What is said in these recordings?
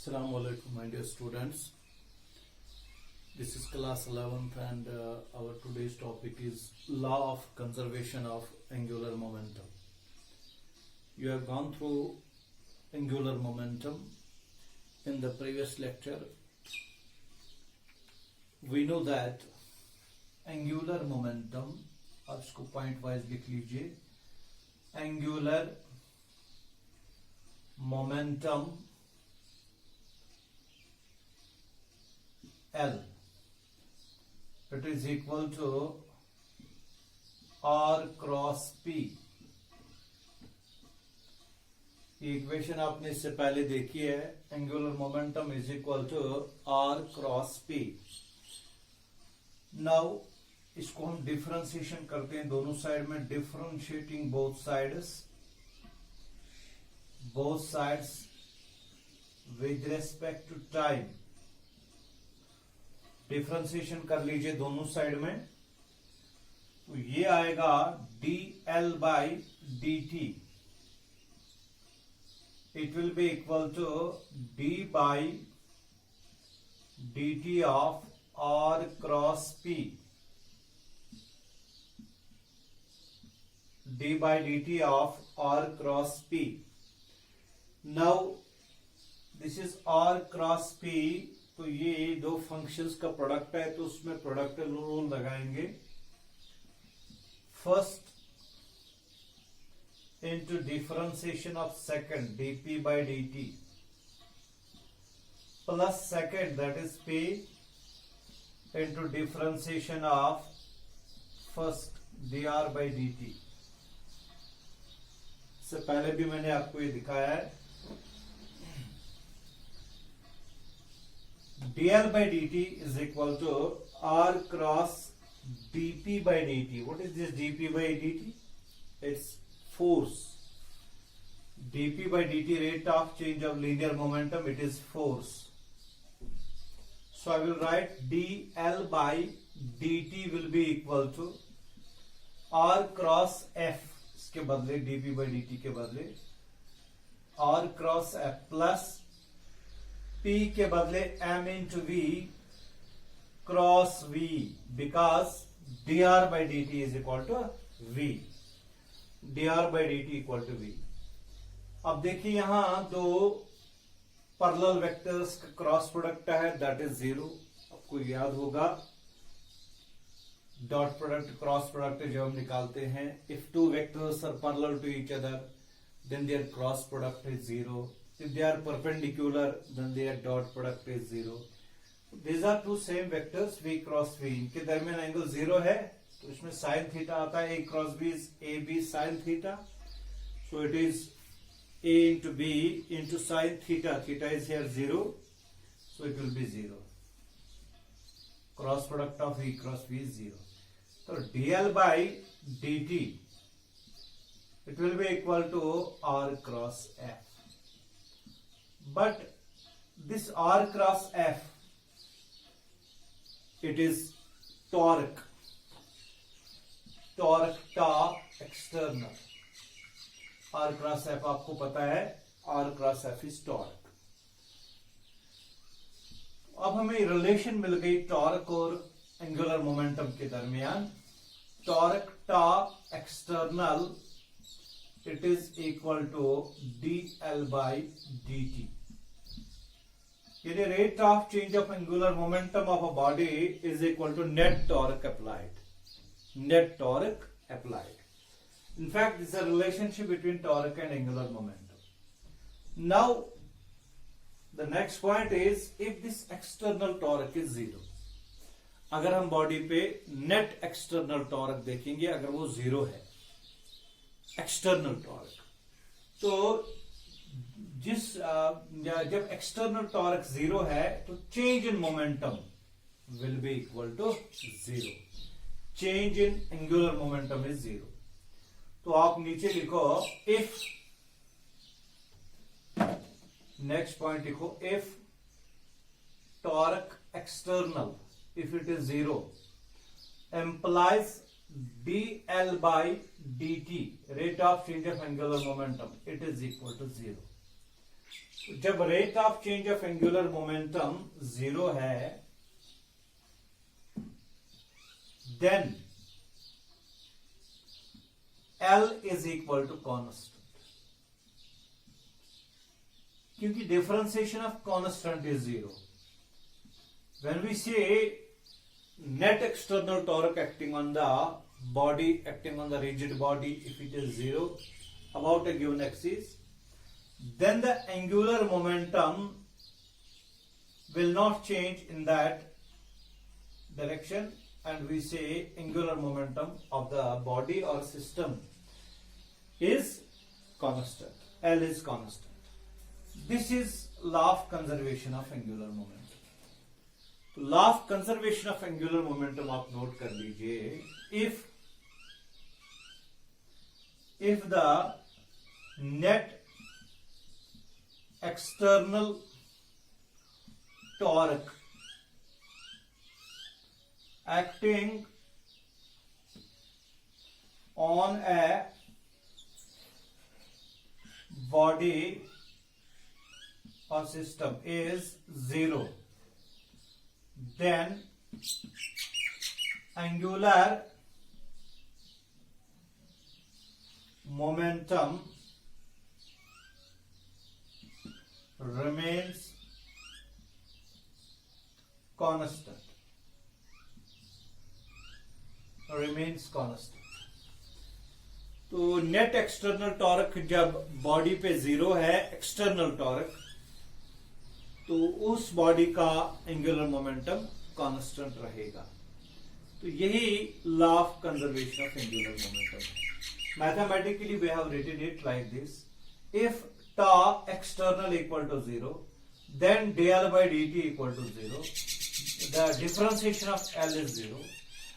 Assalamu alaikum, my dear students. This is class 11th and our today's topic is law of conservation of angular momentum. You have gone through angular momentum in the previous lecture. We know that angular momentum, आप इसको point wise लिख लीजिए, angular momentum L, it is equal to R cross P. ये equation आपने इससे पहले देखी है. Angular momentum is equal to R cross P. Now इसको हम डिफरेंशिएशन करते हैं दोनों साइड में, differentiating both sides with respect to time. Differentiation कर लीजिए दोनों साइड में, तो ये आएगा dl by dt. It will be equal to d by dt of R cross P. d by dt of R cross P. Now this is R cross P. तो ये दो फंक्शंस का प्रोडक्ट है, तो उसमें प्रोडक्ट रूल लगाएंगे. First into differentiation of second dp by dt plus second, that is p, into differentiation of first dr by dt. इससे पहले भी मैंने आपको ये दिखाया है. dl by dt is equal to r cross dp by dt. What is this dp by dt? It's force. dp by dt, rate of change of linear momentum, it is force. So I will write dl by dt will be equal to r cross f, इसके बदले dp by dt के बदले r cross f plus p के बदले m into v cross v, because dr by dt is equal to v. dr by dt equal to v. अब देखिए यहां दो पैरेलल वेक्टर्स का क्रॉस प्रोडक्ट है, दैट इज 0. आपको याद होगा डॉट प्रोडक्ट क्रॉस प्रोडक्ट जब हम निकालते हैं, if two vectors are parallel to each other then their cross product is 0. if they are perpendicular then their dot product is 0. these are two same vectors v cross v. इनके दरमियान angle 0 है, तो इसमें sin theta आता है. a cross b is ab sin theta, so it is a into b into sin theta. Theta is here 0, so it will be 0. Cross product of v cross v is 0. So dl by dt, it will be equal to r cross f. But this r cross f, it is torque external. r cross f आपको पता है, r cross f is torque. अब हमें relation मिल गई torque और angular momentum के दरमियान. Torque external, it is equal to dl by dt. यानी rate of change of angular momentum of a body is equal to net torque applied. In fact, this is a relationship between torque and angular momentum. Now, the next point is, if this external torque is 0, अगर हम body पे net external torque देखेंगे, अगर वो 0 है external torque, तो जब external torque 0 है तो change in momentum will be equal to 0. Change in angular momentum is 0. तो आप नीचे लिखो, इफ, नेक्स्ट पॉइंट लिखो, if torque external, if it is 0, implies dl by dt, rate of change of angular momentum, it is equal to 0. जब rate of change of angular momentum 0 है, then L is equal to constant, क्योंकि differentiation of constant is 0. When we say net external torque acting on the body, acting on the rigid body, if it is 0 about a given axis, then the angular momentum will not change in that direction, and we say angular momentum of the body or system is constant. L is constant. This is law of conservation of angular momentum. तो law of conservation of angular momentum आप note कर लीजिए. If the net external torque acting on a body or system is 0, then angular momentum remains constant. तो net external torque जब body पे 0 है, external torque, तो उस बॉडी का एंगुलर मोमेंटम कांस्टेंट रहेगा. तो यही law of conservation of angular momentum. Mathematically we have written it like this. If tau external equal to 0, then dl by dt equal to 0. The differentiation of L is 0,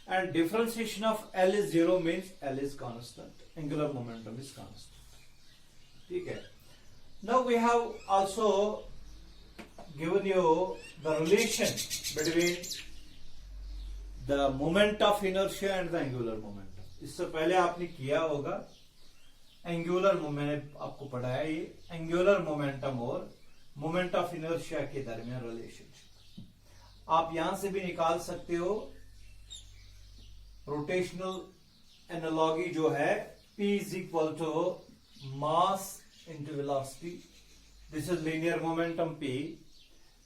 and differentiation of L is 0 means L is constant. Angular momentum is constant. ठीक है. Now we have also given you the relation between the moment of inertia and the angular momentum. इससे पहले आपने किया होगा angular moment, आपको पढ़ाया ये एंगुलर मोमेंटम और मोमेंट ऑफ इनर्शिया के दरमियान रिलेशनशिप. आप यहां से भी निकाल सकते हो. रोटेशनल एनालॉजी जो है P is equal to mass into velocity. This is linear momentum P.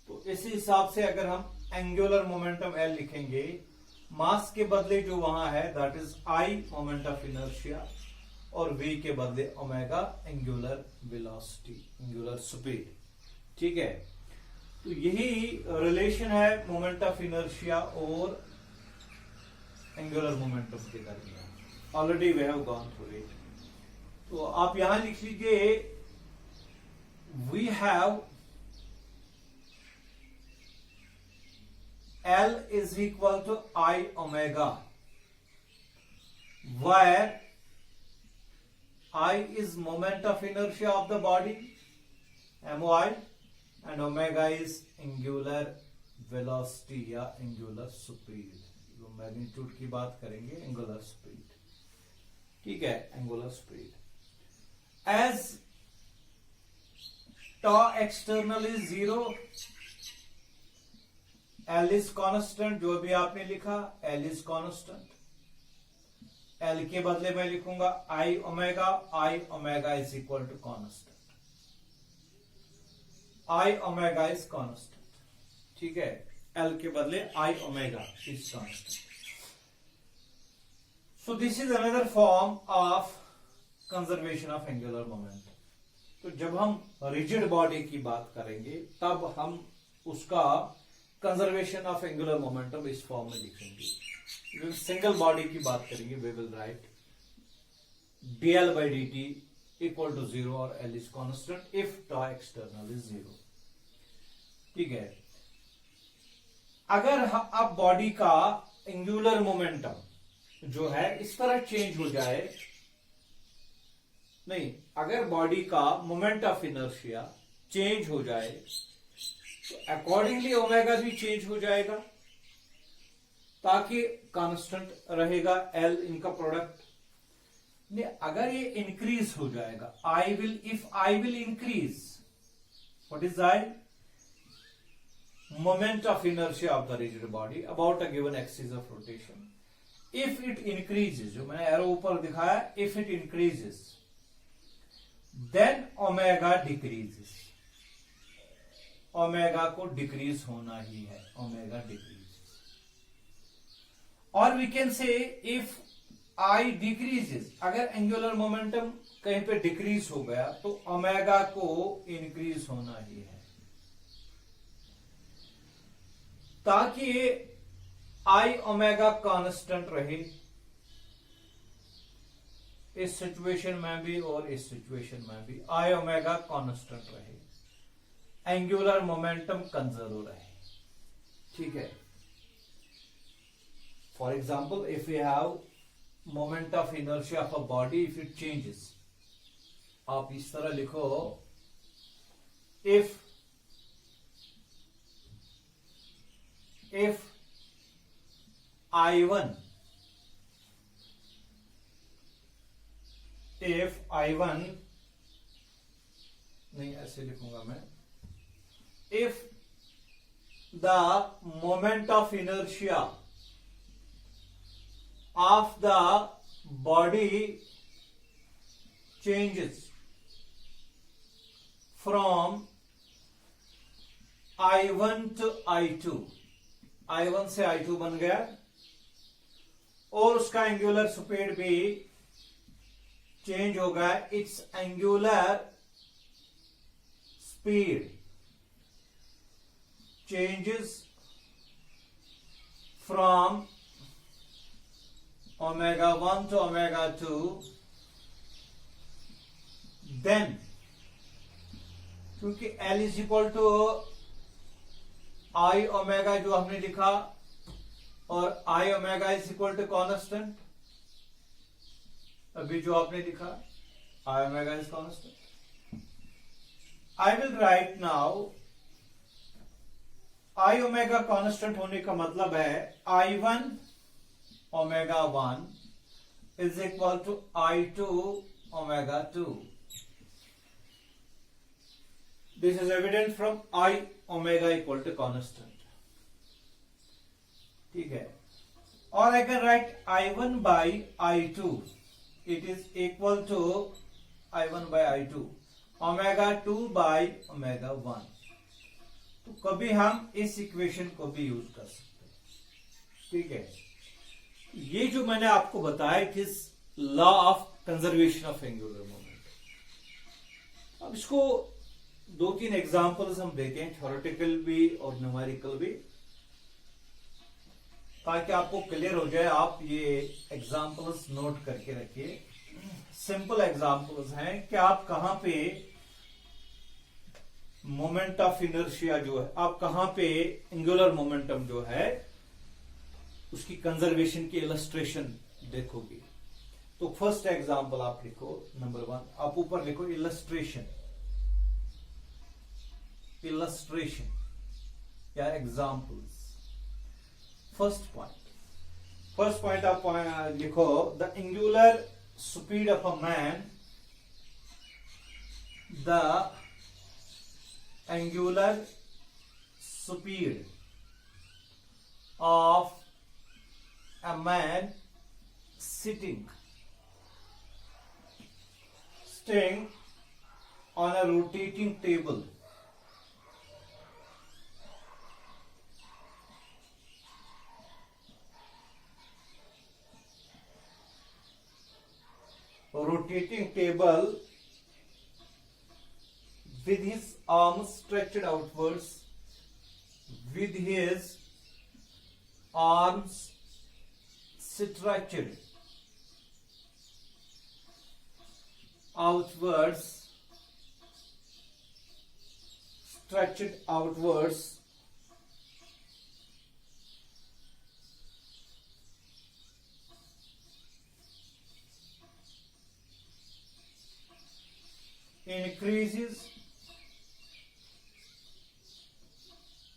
तो इसी हिसाब से अगर हम एंगुलर मोमेंटम L लिखेंगे, मास के बदले जो वहां है that is I moment of inertia, और V के बदले omega angular velocity, angular speed. ठीक है. तो यही रिलेशन है मोमेंट ऑफ इनर्शिया और एंगुलर मोमेंटम के दरमियान. Already we have gone through it. तो आप यहां लिख लीजिए we have L is equal to I omega, where I is moment of inertia of the body, MOI, and omega is angular velocity या angular speed. जो magnitude की बात करेंगे angular speed. ठीक है, angular speed. As tau external is 0, L is constant. जो भी आपने लिखा L is constant. L के बदले मैं लिखूंगा I omega. I omega is equal to constant. I omega is constant. ठीक है. L के बदले I omega is constant. So this is another form of conservation of angular momentum. तो जब हम रिजिड बॉडी की बात करेंगे तब हम उसका कंजर्वेशन ऑफ एंगुलर मोमेंटम इस फॉर्म में लिखेंगे. सिंगल बॉडी की बात करेंगे we will write dl by dt equal to 0 और L is constant if tau external is 0. ठीक है. अगर अब बॉडी का एंगुलर मोमेंटम जो है इस तरह चेंज हो जाए, नहीं, अगर बॉडी का मोमेंट ऑफ इनर्शिया चेंज हो जाए तो अकॉर्डिंगली ओमेगा भी चेंज हो जाएगा ताकि कांस्टेंट रहेगा L इनका प्रोडक्ट. अगर ये इंक्रीज हो जाएगा, if I will increase, What is I? Moment of inertia of the rigid body about a given axis of rotation. If it increases, जो मैंने एरो ऊपर दिखाया, if it increases, then omega decreases. Omega को decrease होना ही है, omega decrease. और we can say if I decreases, अगर एंगुलर मोमेंटम कहीं पे डिक्रीज हो गया तो ओमेगा को इंक्रीज होना ही है, ताकि आई ओमेगा कांस्टेंट रहे इस सिचुएशन में भी और इस सिचुएशन में भी. आई ओमेगा कांस्टेंट रहे, एंगुलर मोमेंटम कंजर्व रहे. ठीक है. For example, if you have moment of inertia of a body, if it changes, आप इस तरह लिखो, इफ I1, if I1, नहीं ऐसे लिखूंगा मैं, if the moment of inertia of the body changes from I1 to I2, I1 से I2 बन गया, और उसका एंगुलर स्पीड भी चेंज हो गया. It's angular speed changes from omega 1 to omega 2, then क्योंकि L is equal to I omega जो हमने लिखा, और I omega is equal to constant, अभी जो आपने लिखा, I omega is constant. I will write now, I omega constant होने का मतलब है I1 omega 1 is equal to I2 omega 2. This is evident from I omega equal to constant. ठीक है. और I can write I1 by I2, it is equal to I1 by I2 omega 2 by omega 1. तो कभी हम इस equation को भी use कर सकते हैं. ठीक है. ये जो मैंने आपको बताया, it is law of conservation of angular moment. अब इसको 2-3 एग्जांपल्स हम देते हैं, थ्योरेटिकल भी और न्यूमेरिकल भी, ताकि आपको क्लियर हो जाए. आप ये एग्जांपल्स नोट करके रखिए. सिंपल एग्जांपल्स हैं कि आप कहां पे मोमेंट ऑफ इनर्शिया जो है, आप कहां पे एंगुलर मोमेंटम जो है उसकी कंजर्वेशन की इलस्ट्रेशन देखोगे. तो फर्स्ट एग्जांपल आप लिखो, नंबर 1, आप ऊपर लिखो इलस्ट्रेशन, इलस्ट्रेशन या एग्जांपल्स. फर्स्ट पॉइंट आप लिखो, the angular speed of a man, the angular speed of a man sitting on a rotating table with his arms stretched outwards, with his arms stretched outwards, increases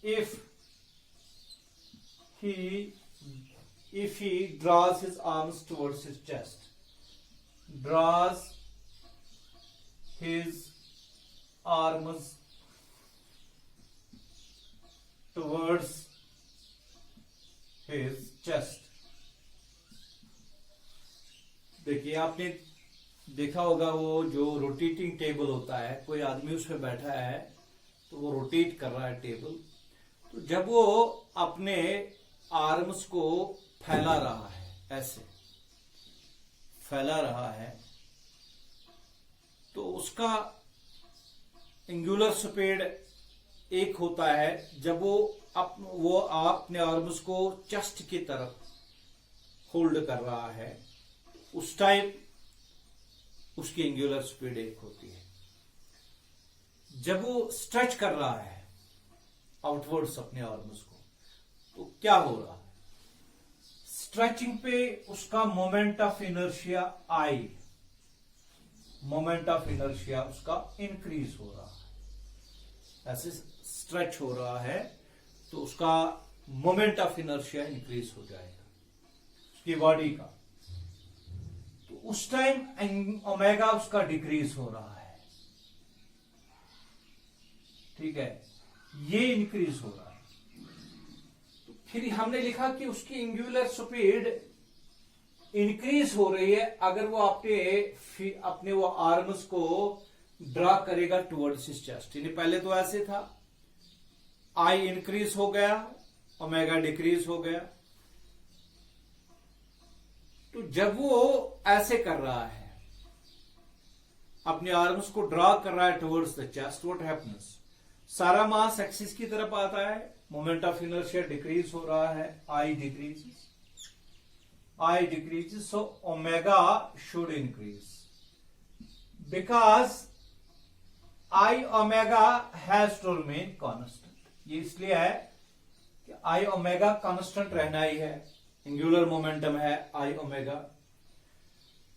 if he draws his arms towards his chest, draws his arms towards his chest. देखिए आपने देखा होगा वो जो rotating table होता है, कोई आदमी उस पर बैठा है तो वो रोटेट कर रहा है टेबल, तो जब वो अपने आर्म्स को फैला रहा है, ऐसे फैला रहा है, तो उसका एंगुलर स्पीड एक होता है जब वो अपने आर्म्स को चेस्ट की तरफ होल्ड कर रहा है, उस टाइम उसकी एंगुलर स्पीड एक होती है। जब वो स्ट्रेच कर रहा है आउटवर्ड्स अपने आर्म्स को, तो क्या हो रहा है, स्ट्रेचिंग पे उसका moment of inertia I, moment of inertia उसका इंक्रीज हो रहा है। ऐसे स्ट्रेच हो रहा है तो उसका मोमेंट ऑफ इनर्शिया इंक्रीज हो जाएगा उसकी बॉडी का, तो उस टाइम ओमेगा उसका डिक्रीज हो रहा है, ठीक है, ये इंक्रीज हो रहा है। तो फिर हमने लिखा कि उसकी एंगुलर स्पीड इंक्रीज हो रही है अगर वो अपने वो आर्म्स को ड्रा करेगा टुवर्ड्स हिज चेस्ट। यानी पहले तो ऐसे था, आई इंक्रीज हो गया, ओमेगा डिक्रीज हो गया, तो जब वो ऐसे कर रहा है, अपने आर्म्स को ड्रा कर रहा है towards the chest, what happens, सारा मास एक्सिस की तरफ आता है, मोमेंट ऑफ इनर्शिया डिक्रीज हो रहा है, I decreases, so omega should increase because I omega has to remain constant. ये इसलिए है कि आई ओमेगा कांस्टेंट रहना ही है, एंगुलर मोमेंटम है आई ओमेगा,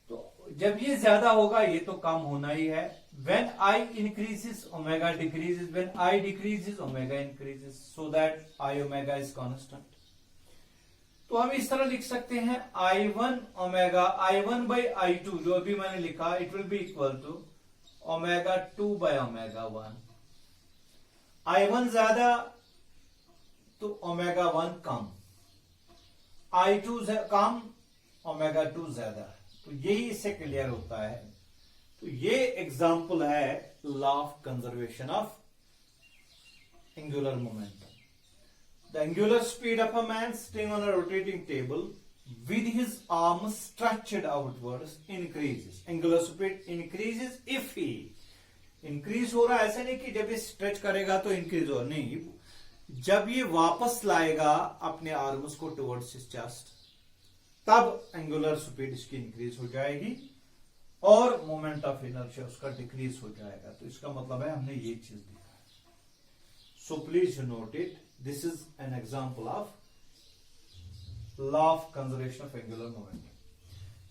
तो जब ये ज्यादा होगा ये तो कम होना ही है। When I increases, omega decreases. When I decreases, omega increases. So that I omega is constant. तो हम इस तरह लिख सकते हैं I1 omega I1 by I2 जो अभी मैंने लिखा, it will be equal to omega 2 by omega 1। I1 ज्यादा तो ओमेगा 1 कम, I2 कम ओमेगा 2 ज्यादा, तो यही इससे क्लियर होता है। तो ये एग्जाम्पल है law of conservation of angular momentum. The angular speed of a man sitting on a rotating table with his arm stretched outwards increases. Angular speed increases if he, increase हो रहा है ऐसे नहीं कि जब ये स्ट्रेच करेगा तो इंक्रीज हो, नहीं, जब ये वापस लाएगा अपने आर्म्स को टुवर्ड्स हिज चेस्ट तब एंगुलर स्पीड इसकी इंक्रीज हो जाएगी और मोमेंट ऑफ इनर्शिया उसका डिक्रीज हो जाएगा। तो इसका मतलब है हमने ये चीज देखा है। So please note it, this is an example of law of conservation of angular momentum.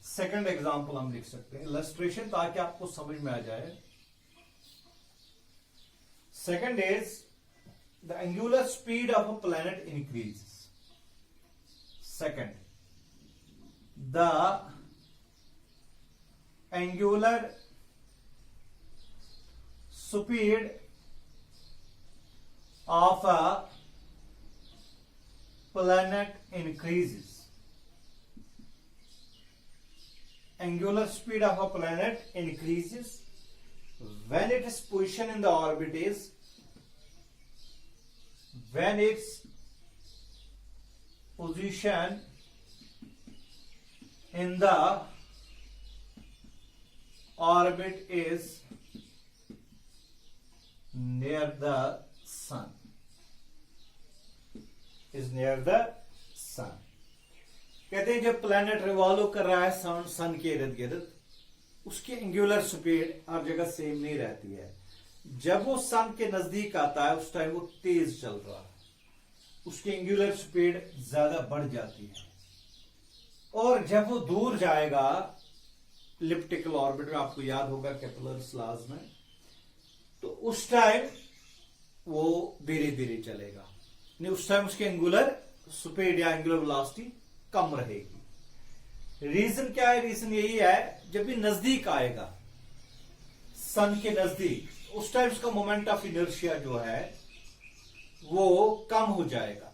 Second example हम लिख सकते हैं, इलस्ट्रेशन, ताकि आपको समझ में आ जाए। Second is the angular speed of a planet increase. Second, the angular speed of a planet increases. Angular speed of a planet increases when its position in the orbit is, when its position in the orbit is near the sun, is near the sun। कहते हैं जब planet revolve कर रहा है सन के इर्द गिर्द, उसकी एंगुलर स्पीड हर जगह सेम नहीं रहती है। जब वो सन के नजदीक आता है उस टाइम वो तेज चल रहा है, उसकी एंगुलर स्पीड ज्यादा बढ़ जाती है, और जब वो दूर जाएगा इलिप्टिकल ऑर्बिट में, आपको याद होगा केपलर्स लॉज में, तो उस टाइम वो धीरे धीरे चलेगा, नहीं उस टाइम उसकी एंगुलर स्पीड या एंगुलर वेलोसिटी कम रहेगी। रीजन क्या है? रीजन यही है, जब भी नजदीक आएगा सन के नजदीक, उस टाइम उसका मोमेंट ऑफ इनर्शिया जो है वो कम हो जाएगा,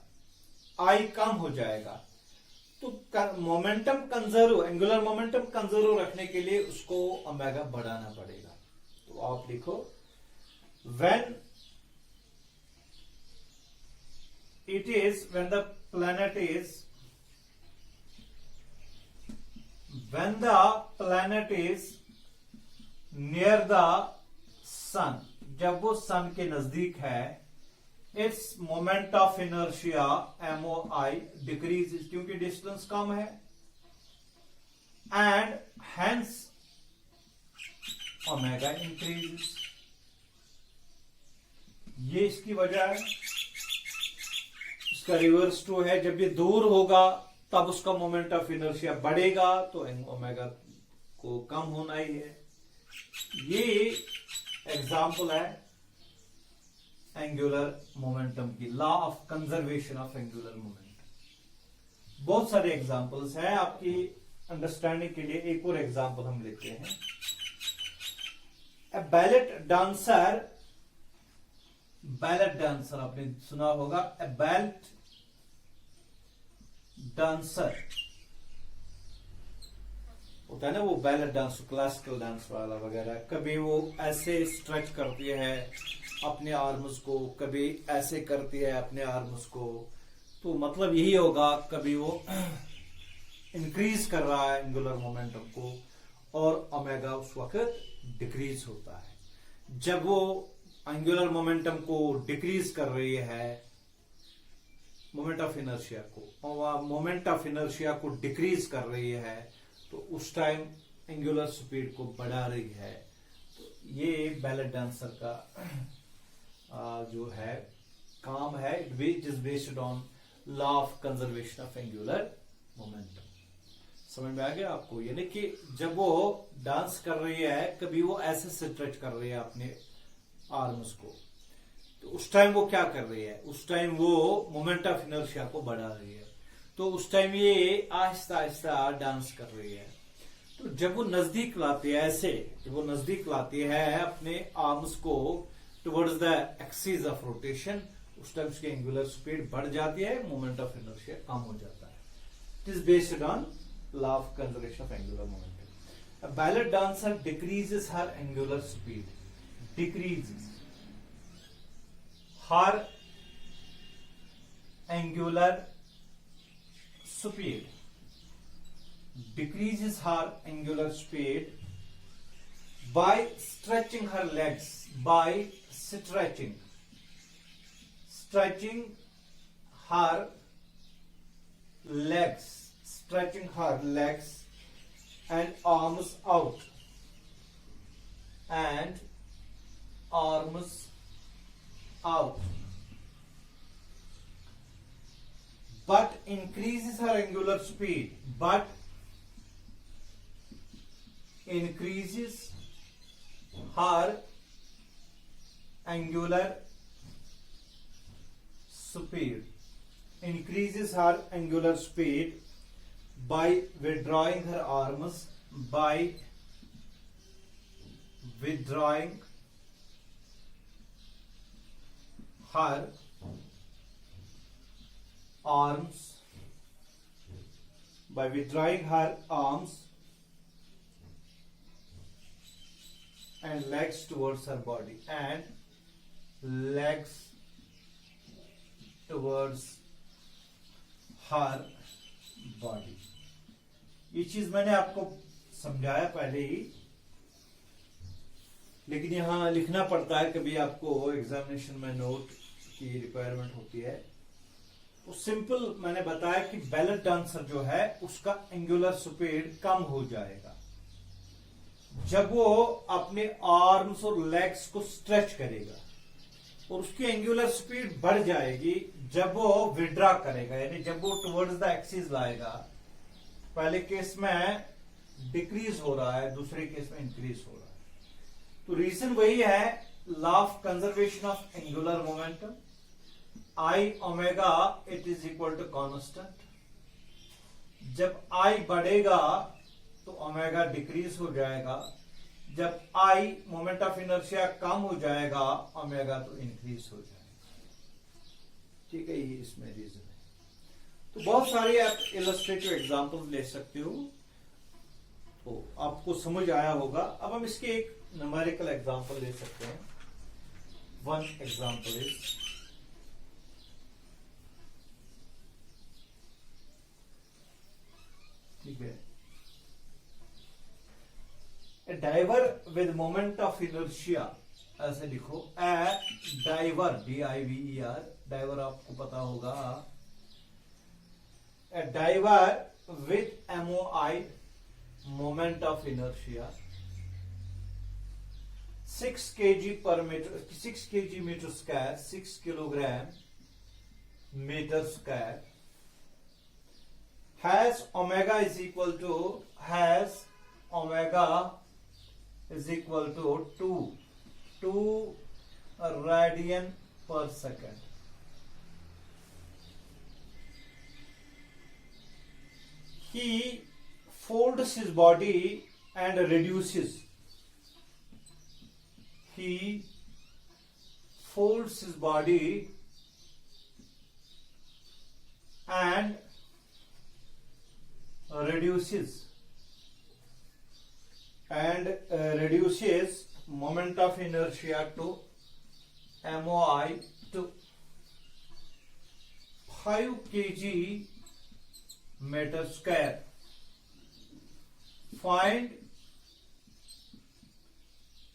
आई कम हो जाएगा। तो momentum conserve, angular momentum conserve रखने के लिए उसको ओमेगा बढ़ाना पड़ेगा। तो आप लिखो when when the planet is near the sun, जब वो सन के नजदीक है, its moment of inertia MOI decrease, क्योंकि डिस्टेंस कम है, एंड हेंस ओमेगा इंक्रीज। ये इसकी वजह है। इसका रिवर्स टू है, जब ये दूर होगा तब उसका मोमेंट ऑफ इनर्शिया बढ़ेगा, तो ओमेगा को कम होना ही है। ये एग्जाम्पल है एंगुलर मोमेंटम की, law of conservation of angular momentum. बहुत सारे एग्जाम्पल्स हैं, आपकी अंडरस्टैंडिंग के लिए एक और एग्जाम्पल हम लेते हैं। बैलेट डांसर आपने सुना होगा। ए बैलेट डांसर होता है ना, वो बैलेट डांस, क्लासिकल डांस वाला वगैरह, कभी वो ऐसे स्ट्रेच करती है अपने आर्म्स को, कभी ऐसे करती है अपने आर्म्स को। तो मतलब यही होगा, कभी वो इंक्रीज कर रहा है एंगुलर मोमेंटम को और ओमेगा उस वक्त डिक्रीज होता है। जब वो एंगुलर मोमेंटम को डिक्रीज कर रही है, मोमेंट ऑफ इनर्शिया को डिक्रीज कर रही है, तो उस टाइम एंगुलर स्पीड को बढ़ा रही है। तो ये बैलेट डांसर का जो है काम है, it is based on law of conservation of angular momentum. समझ में आ गया आपको? यानी कि जब वो डांस कर रही है, कभी वो ऐसे स्ट्रेच कर रही है अपने आर्म्स को, तो उस टाइम वो क्या कर रही है, उस टाइम वो मोमेंट ऑफ इनर्शिया को बढ़ा रही है। तो उस टाइम ये आहिस्ता आहिस्ता डांस कर रही है। तो जब वो नजदीक लाती है, ऐसे जब वो नजदीक लाती है अपने आर्म्स को towards the axis of rotation, उस टाइम उसकी एंगुलर स्पीड बढ़ जाती है, मोमेंट ऑफ इनर्शिया कम हो जाता है। It is based on law of conservation of angular momentum. A ballet dancer decreases her angular speed. Decreases her angular speed. Decreases her angular speed by stretching her legs. By stretching her legs. Stretching her legs and arms out, and arms out, but increases her angular speed, but increases her angular speed, increases her angular speed by withdrawing her arms, by withdrawing her arms, by withdrawing her arms and legs towards her body, and legs towards her body. ये चीज मैंने आपको समझाया पहले ही, लेकिन यहां लिखना पड़ता है, कभी आपको एग्जामिनेशन में नोट की रिक्वायरमेंट होती है। तो सिंपल मैंने बताया कि बैलेट डांसर जो है उसका एंगुलर स्पीड कम हो जाएगा जब वो अपने आर्म्स और लेग्स को स्ट्रेच करेगा, और उसकी एंगुलर स्पीड बढ़ जाएगी जब वो विड्रा करेगा, यानी जब वो टुवर्ड्स द एक्सिस लाएगा। पहले केस में डिक्रीज हो रहा है, दूसरे केस में इंक्रीज हो रहा है। तो रीजन वही है, law of conservation of angular momentum, I omega it is equal to constant. जब आई बढ़ेगा तो ओमेगा डिक्रीज हो जाएगा, जब आई मोमेंट ऑफ इनर्शिया कम हो जाएगा, ओमेगा तो इंक्रीज हो जाएगा। ठीक है, ये इसमें रीजन है। तो बहुत सारे आप इलस्ट्रेटिव एग्जांपल्स ले सकते हो, तो आपको समझ आया होगा। अब हम इसके एक न्यूमेरिकल एग्जांपल ले सकते हैं। वन एग्जांपल इज, ठीक है, a diver with moment of inertia, ऐसे लिखो, ए डाइवर, DIVER, डाइवर आपको पता होगा, a diver with MOI, moment of inertia, 6 kg per meter, 6 kg meter square, 6 kilogram meter square, has omega is equal to, has omega is equal to 2 radian per second. He folds his body and reduces. He folds his body and reduces moment of inertia to MOI to 5 kg meter square. Find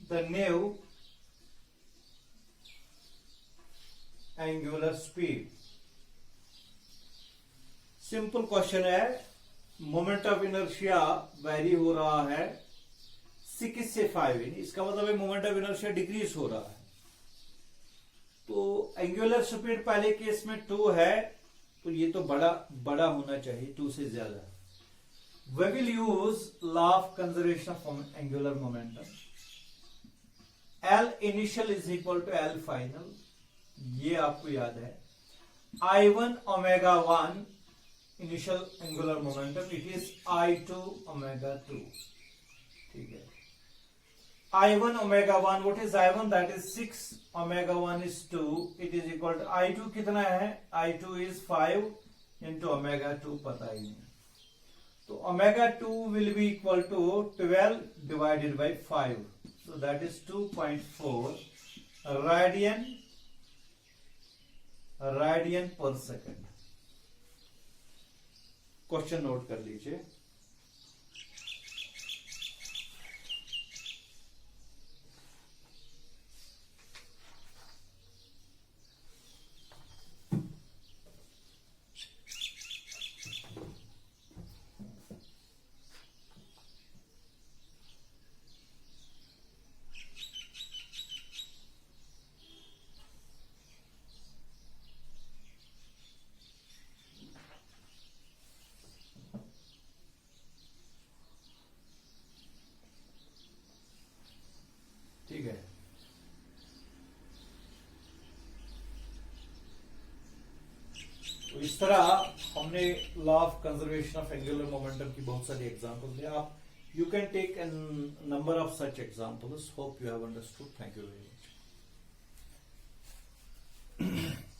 the new angular speed. Simple question है, moment of inertia very हो रहा है 6 से 5, इसका मतलब है moment of inertia decrease हो रहा है। तो एंगुलर स्पीड पहले केस में 2 है, तो ये तो बड़ा होना चाहिए 2 से ज्यादा। We will use law of conservation of angular momentum. L initial is equal to L final, ये आपको याद है। I1 omega 1 initial angular momentum, it is I2 omega 2, ठीक है। I1 omega 1, what is I1? That is 6, omega 1 is 2, it is equal to I2 कितना है? I2 is 5 into omega 2 पता ही नहीं, तो omega 2 will be equal to 12 divided by 5, so that is 2.4 radian per second। Question note कर लीजिए। ठीक है, तो इस तरह हमने law of conservation of angular momentum की बहुत सारी एग्जांपल्स ली। आप you can take an number of such examples. Hope you have understood. Thank you very much.